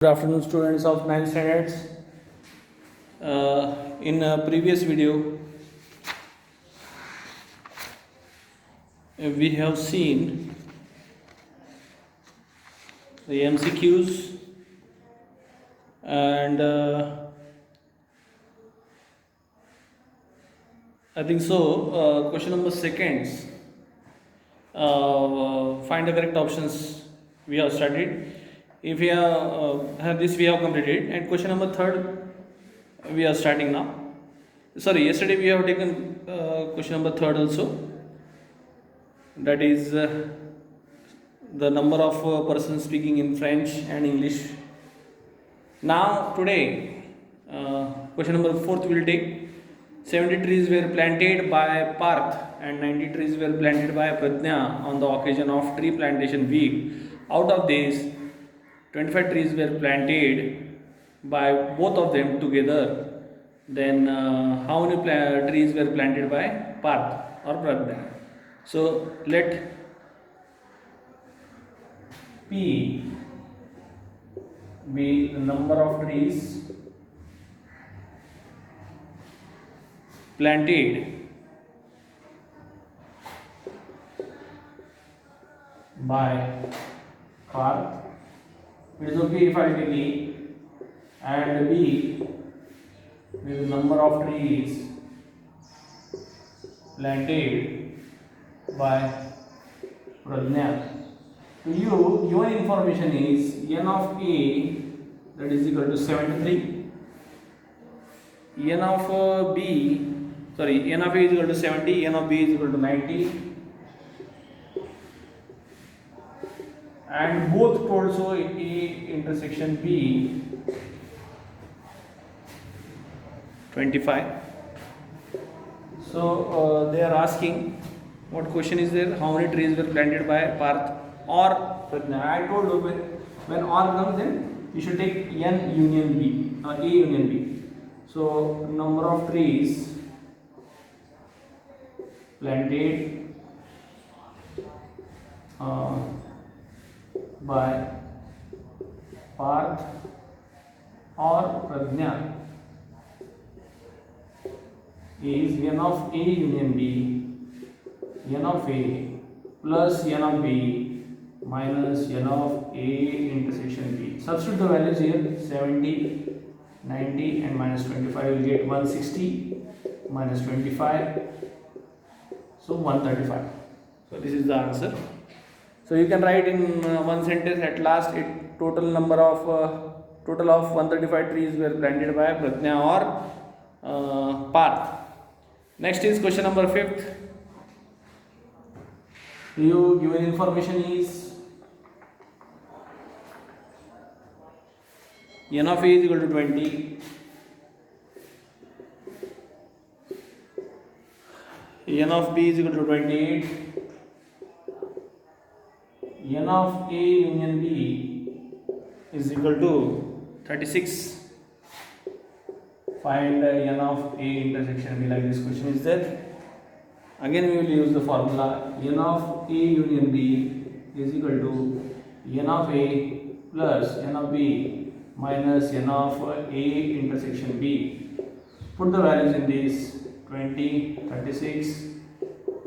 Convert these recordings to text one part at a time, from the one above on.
Good afternoon, students of 9th standards. In a previous video, we have seen the MCQs and I think so. Question number seconds. Find the correct options. We have studied. If we have this, we have completed. And question number third, we are starting now. Sorry, yesterday we have taken question number third also. That is the number of persons speaking in French and English. Now today, question number fourth we will take. 70 trees were planted by Parth and 90 trees were planted by Pradnya on the occasion of tree plantation week. Out of these, 25 trees were planted by both of them together. Then how many trees were planted by Parth or Pradnya? So let P be the number of trees planted by Parth. It is okay if I take A, and B is the number of trees planted by Pradnya. To you, given information is n of A, that is equal to 73, n of B, sorry, n of A is equal to 70, n of B is equal to 90, and both told so A intersection B 25. So they are asking, what question is there? How many trees were planted by Parth or Pradnya? I told you when or comes, then you should take n union B, A union B. So number of trees planted by Parth or Pradnya is n of A union B, n of A plus n of B minus n of A intersection B. Substitute the values here, 70, 90 and minus 25 will get 160 minus 25, so 135. So this is the answer. So you can write in one sentence at last, it total of 135 trees were planted by Pradnya or Parth. Next is question number 5th. You given information is n of A is equal to 20, n of B is equal to 28, n of A union B is equal to 36. Find n of A intersection B, like this question is there. Again we will use the formula, n of A union B is equal to n of A plus n of B minus n of A intersection B. Put the values in this, 20, 36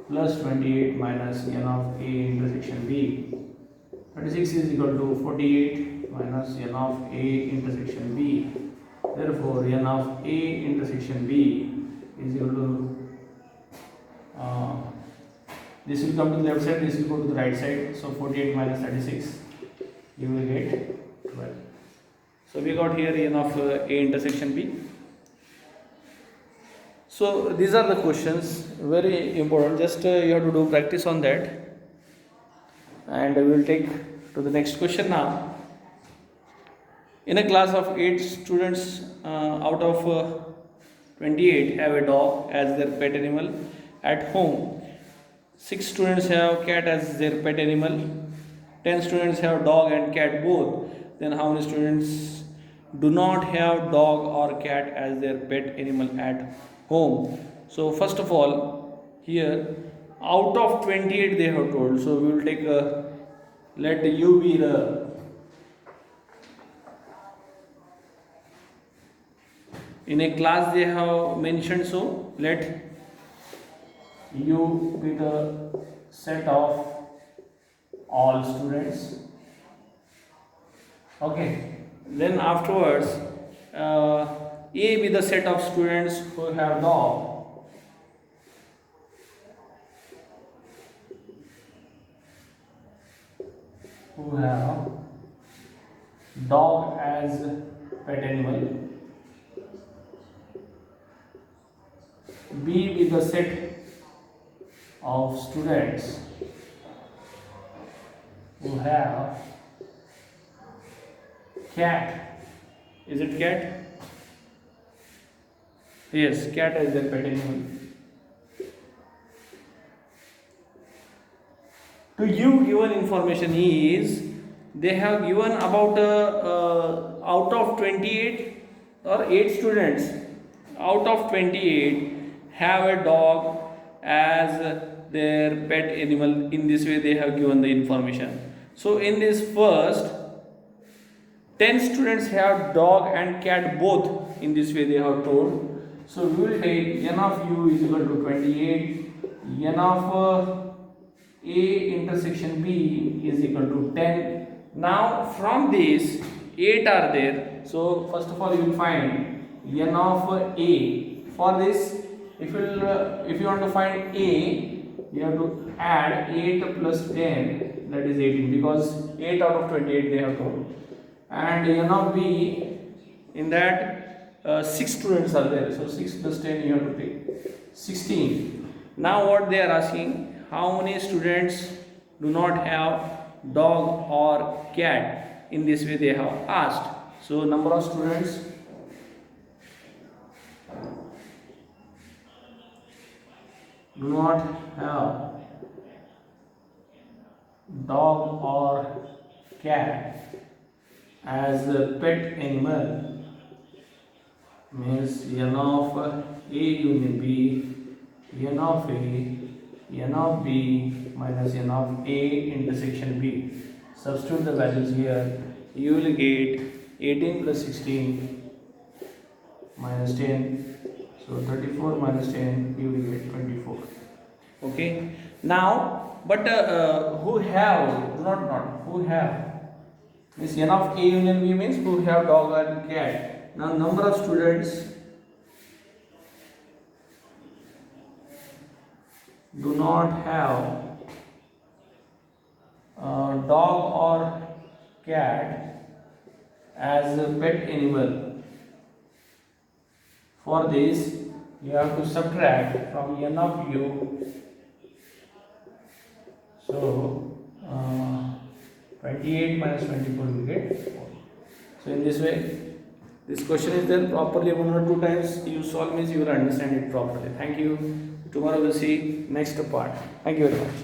plus 28 minus n of A intersection B. 36 is equal to 48 minus n of A intersection B. Therefore, n of A intersection B is equal to this will come to the left side, this will go to the right side. So 48 minus 36, you will get 12. So we got here n of A intersection B. So these are the questions, very important. Just you have to do practice on that, and we will take to the next question now. In a class of 8 students, out of 28 have a dog as their pet animal at home. 6 students have cat as their pet animal. 10 students have dog and cat both. Then how many students do not have dog or cat as their pet animal at home? So first of all, here out of 28 they have told. So we will take let U be the in a class they have mentioned, so let U be the set of all students. Okay, then afterwards A be the set of students who have dog, as pet animal. B be the set of students who have cat. Is it cat? Yes, cat is their pet animal. To you given information is they have given about out of 28 or 8 students, out of 28 have a dog as their pet animal. In this way they have given the information. So in this first 10 students have dog and cat both. In this way they have told. So we will take n of u is equal to 28, n of A intersection B is equal to 10. Now from this 8 are there. So first of all you will find n of A. For this, if you want to find A, you have to add 8 plus 10, that is 18, because 8 out of 28 they have told. And n of B, in that 6 students are there. So 6 plus 10 you have to take 16. Now what they are asking, how many students do not have dog or cat? In this way they have asked. So number of students do not have dog or cat as a pet animal means n of A union B, n of A, n of B minus n of A intersection B. Substitute the values here. You will get 18 plus 16 minus 10. So 34 minus 10, you will get 24. Okay. Now, but who have, who have, means n of A union B means who have dog and cat. Now number of students do not have dog or cat as a pet animal. For this you have to subtract from n of u. So 28 minus 24 will get 4. So in this way this question is done properly. 1 or 2 times you solve means you will understand it properly. Thank you. Tomorrow we'll see next part. Thank you very much.